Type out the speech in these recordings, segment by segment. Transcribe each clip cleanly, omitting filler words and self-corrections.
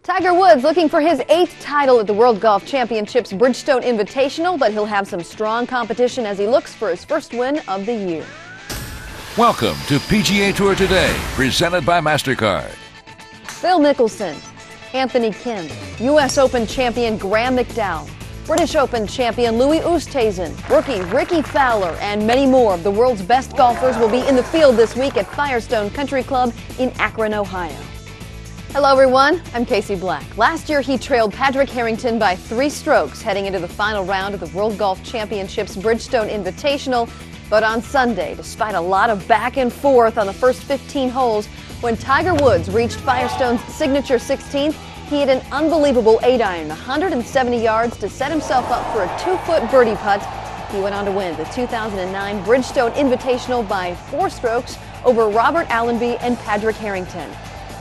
Tiger Woods looking for his 8th title at the World Golf Championships Bridgestone Invitational, but he'll have some strong competition as he looks for his first win of the year. Welcome to PGA Tour Today, presented by MasterCard. Phil Mickelson, Anthony Kim, U.S. Open champion Graham McDowell, British Open champion Louis Oosthuizen, rookie Ricky Fowler, and many more of the world's best golfers will be in the field this week at Firestone Country Club in Akron, Ohio. Hello everyone, I'm Casey Black. Last year he trailed Patrick Harrington by 3 strokes heading into the final round of the World Golf Championships Bridgestone Invitational. But on Sunday, despite a lot of back and forth on the first 15 holes, when Tiger Woods reached Firestone's signature 16th, he hit an unbelievable 8-iron, 170 yards to set himself up for a 2-foot birdie putt. He went on to win the 2009 Bridgestone Invitational by 4 strokes over Robert Allenby and Patrick Harrington.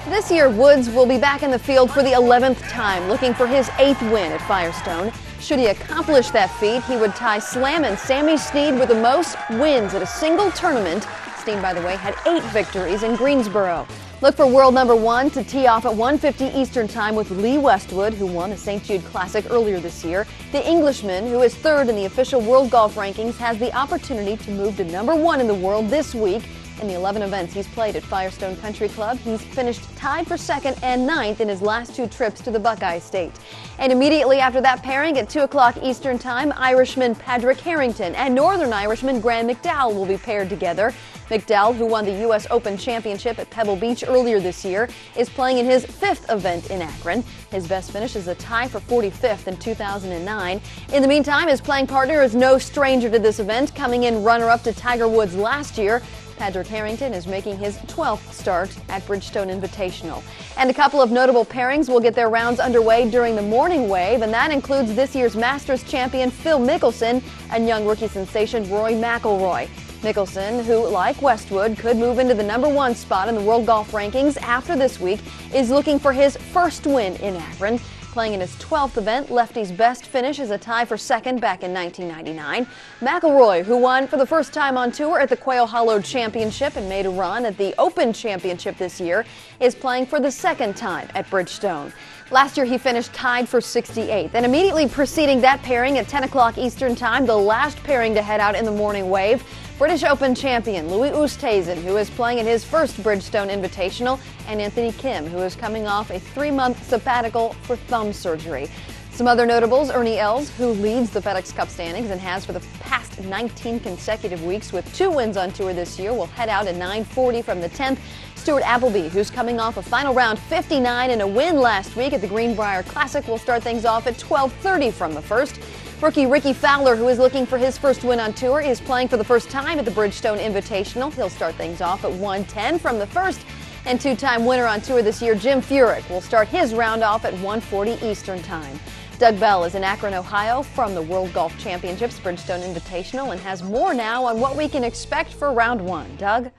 This year, Woods will be back in the field for the 11th time, looking for his 8th win at Firestone. Should he accomplish that feat, he would tie Slammin' Sammy Snead with the most wins at a single tournament. Snead, by the way, had 8 victories in Greensboro. Look for world number 1 to tee off at 1:50 Eastern Time with Lee Westwood, who won the St. Jude Classic earlier this year. The Englishman, who is 3rd in the official world golf rankings, has the opportunity to move to number 1 in the world this week. In the 11 events he's played at Firestone Country Club, he's finished tied for 2nd and 9th in his last 2 trips to the Buckeye State. And immediately after that pairing at 2 o'clock Eastern Time, Irishman Patrick Harrington and Northern Irishman Graham McDowell will be paired together. McDowell, who won the U.S. Open Championship at Pebble Beach earlier this year, is playing in his 5th event in Akron. His best finish is a tie for 45th in 2009. In the meantime, his playing partner is no stranger to this event, coming in runner-up to Tiger Woods last year. Patrick Harrington is making his 12th start at Bridgestone Invitational. And a couple of notable pairings will get their rounds underway during the morning wave, and that includes this year's Masters champion Phil Mickelson and young rookie sensation Rory McIlroy. Mickelson, who, like Westwood, could move into the number 1 spot in the world golf rankings after this week, is looking for his first win in Akron. Playing in his 12th event, Lefty's best finish is a tie for 2nd back in 1999. McIlroy, who won for the first time on tour at the Quail Hollow Championship and made a run at the Open Championship this year, is playing for the 2nd time at Bridgestone. Last year he finished tied for 68th, and immediately preceding that pairing at 10 o'clock Eastern Time, the last pairing to head out in the morning wave, British Open champion Louis Oosthuizen, who is playing in his first Bridgestone Invitational, and Anthony Kim, who is coming off a 3-month sabbatical for thumb surgery. Some other notables: Ernie Els, who leads the FedEx Cup standings and has for the past 19 consecutive weeks with 2 wins on tour this year, will head out at 9:40 from the 10th. Stuart Appleby, who's coming off a final round 59 and a win last week at the Greenbrier Classic, will start things off at 12:30 from the 1st. Rookie Ricky Fowler, who is looking for his first win on tour, is playing for the first time at the Bridgestone Invitational. He'll start things off at 1:10 from the 1st. And 2-time winner on tour this year, Jim Furyk, will start his round off at 1:40 Eastern Time. Doug Bell is in Akron, Ohio from the World Golf Championships Bridgestone Invitational and has more now on what we can expect for round 1. Doug?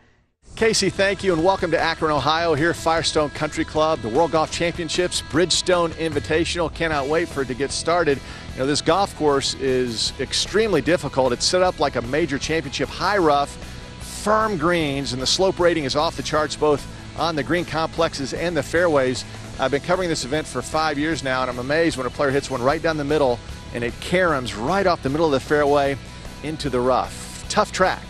Casey, thank you, and welcome to Akron, Ohio, here at Firestone Country Club, the World Golf Championships Bridgestone Invitational. Cannot wait for it to get started. You know, this golf course is extremely difficult. It's set up like a major championship, high rough, firm greens, and the slope rating is off the charts both on the green complexes and the fairways. I've been covering this event for 5 years now, and I'm amazed when a player hits one right down the middle and it caroms right off the middle of the fairway into the rough. Tough track.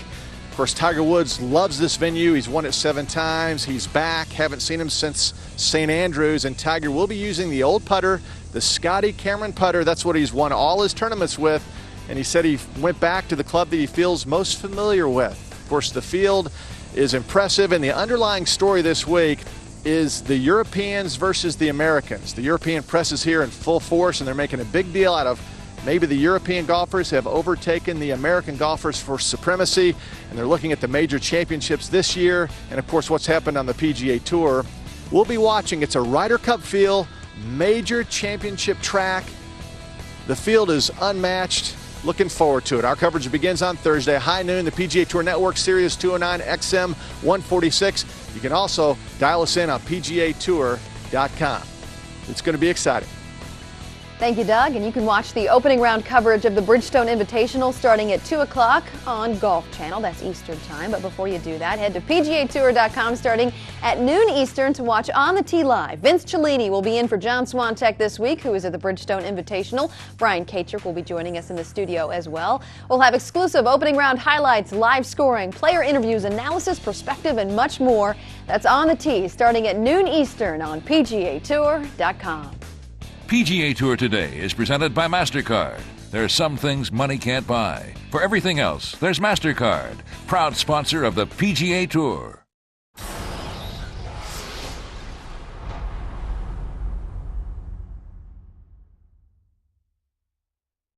Of course, Tiger Woods loves this venue. He's won it 7 times. He's back. Haven't seen him since St. Andrews. And Tiger will be using the old putter, the Scotty Cameron putter. That's what he's won all his tournaments with. And he said he went back to the club that he feels most familiar with. Of course, the field is impressive. And the underlying story this week is the Europeans versus the Americans. The European press is here in full force, and they're making a big deal out of maybe the European golfers have overtaken the American golfers for supremacy, and they're looking at the major championships this year and, of course, what's happened on the PGA Tour. We'll be watching. It's a Ryder Cup feel, major championship track. The field is unmatched. Looking forward to it. Our coverage begins on Thursday, high noon, the PGA Tour Network, Sirius 209, XM 146. You can also dial us in on PGATour.com. It's going to be exciting. Thank you, Doug. And you can watch the opening round coverage of the Bridgestone Invitational starting at 2 o'clock on Golf Channel. That's Eastern time. But before you do that, head to PGATour.com starting at noon Eastern to watch On the Tee Live. Vince Cellini will be in for John Swantek this week, who is at the Bridgestone Invitational. Brian Kacher will be joining us in the studio as well. We'll have exclusive opening round highlights, live scoring, player interviews, analysis, perspective, and much more. That's On the Tee starting at noon Eastern on PGATour.com. PGA Tour Today is presented by MasterCard. There are some things money can't buy. For everything else, there's MasterCard, proud sponsor of the PGA Tour.